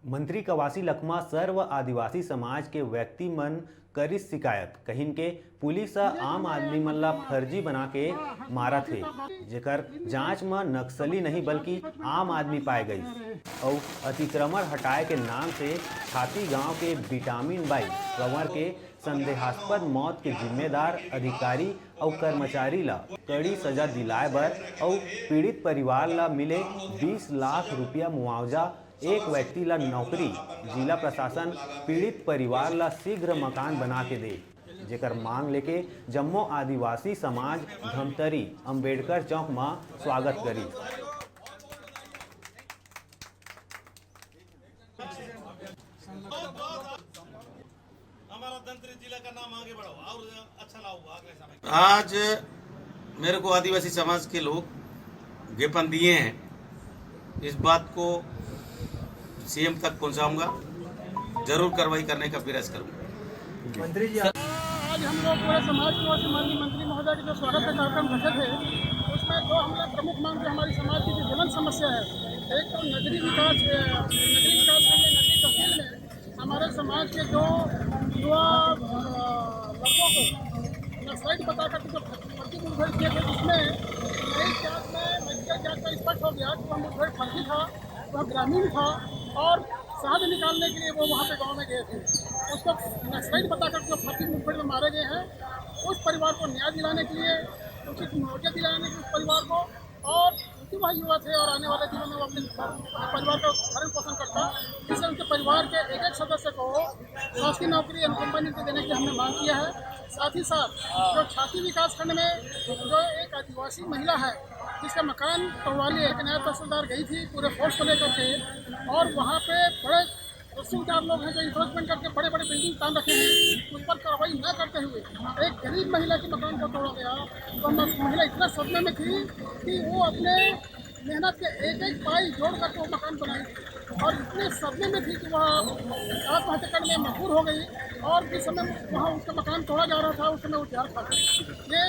मंत्री कवासी लखमा सर्व आदिवासी समाज के व्यक्ति मन करिस शिकायत कहिन के पुलिस आम आदमी मन ला फर्जी बना के मारत हे, जेकर जांच में नक्सली नहीं बल्कि आम आदमी पाए गई और अतिक्रमण हटाए के नाम से छाती गांव के विटामिन बाई कंवर के संदेहास्पद मौत के जिम्मेदार अधिकारी और कर्मचारी ला कड़ी सजा दिलाए बर और पीड़ित परिवार ला मिले 20 लाख रुपया मुआवजा, एक व्यक्ति ला नौकरी, जिला प्रशासन पीड़ित परिवार ला शीघ्र मकान बना के दे, जेकर मांग लेके जम्मो आदिवासी समाज धमतरी अंबेडकर चौक में स्वागत करी। हमारा धमतरी जिला का नाम आगे बढ़ाओ और अच्छा लाओ अगले समय। आज मेरे को आदिवासी समाज के लोग ज्ञापन दिए हैं, इस बात को सीएम तक पहुंचाऊंगा, जरूर कार्रवाई करने का प्रयास करूंगा। मंत्री जी, आज हम लोग पूरे समाज की ओर से माननीय मंत्री महोदय के जो स्वागत का कार्यक्रम रखे थे, उसमें दो हम लोग प्रमुख मांग जो हमारी समाज की जो ज्वलंत समस्या है, एक तो नगरीय विकास के लिए नगरीय तहसील में हमारे समाज के जो युवा लड़कों को नक्सलाइट बता करके जो फर्जी मुठभेड़ किए थे, उसमें नई जांच में मेडिकल जांच में स्पष्ट हो गया कि वह मुठभेड़ फर्जी था, वह ग्रामीण था और शहद निकालने के लिए वो वहाँ पे गांव में गए थे। उसको नक्सलाइट बताकर जो फर्जी मुठभेड़ में मारे गए हैं, उस परिवार को न्याय दिलाने के लिए, उचित मुआवजा दिलाने के लिए उस परिवार को, और क्योंकि वह युवा थे और आने वाले दिनों में वो अपने परिवार का भरण पोषण करता, इसलिए उनके परिवार के एक सदस्य को शासकीय नौकरी अनुकंपा नीति देने की हमने मांग किया है। साथ ही साथ जो छाती विकास खंड में जो एक आदिवासी महिला है जिसका मकान तोड़वाली एक नया तहसीलदार गई थी पूरे फोर्स को लेकर के, और वहाँ पे बड़े तहसीलदार लोग हैं जो इंक्रोचमेंट करके बड़े बड़े बिल्डिंग तान रखे हैं, उस पर कार्रवाई न करते हुए एक गरीब महिला के मकान को तोड़ा गया। तो महिला इतना सदमे में थी कि वो अपने मेहनत के एक एक पाई जोड़ करके वो मकान बनाई और इतने सदमे में थी कि वह आत्महत्या करने में मजबूर हो गई, और जिस समय वहाँ उसका मकान तोड़ा जा रहा था उस समय वो जहर खा गई। ये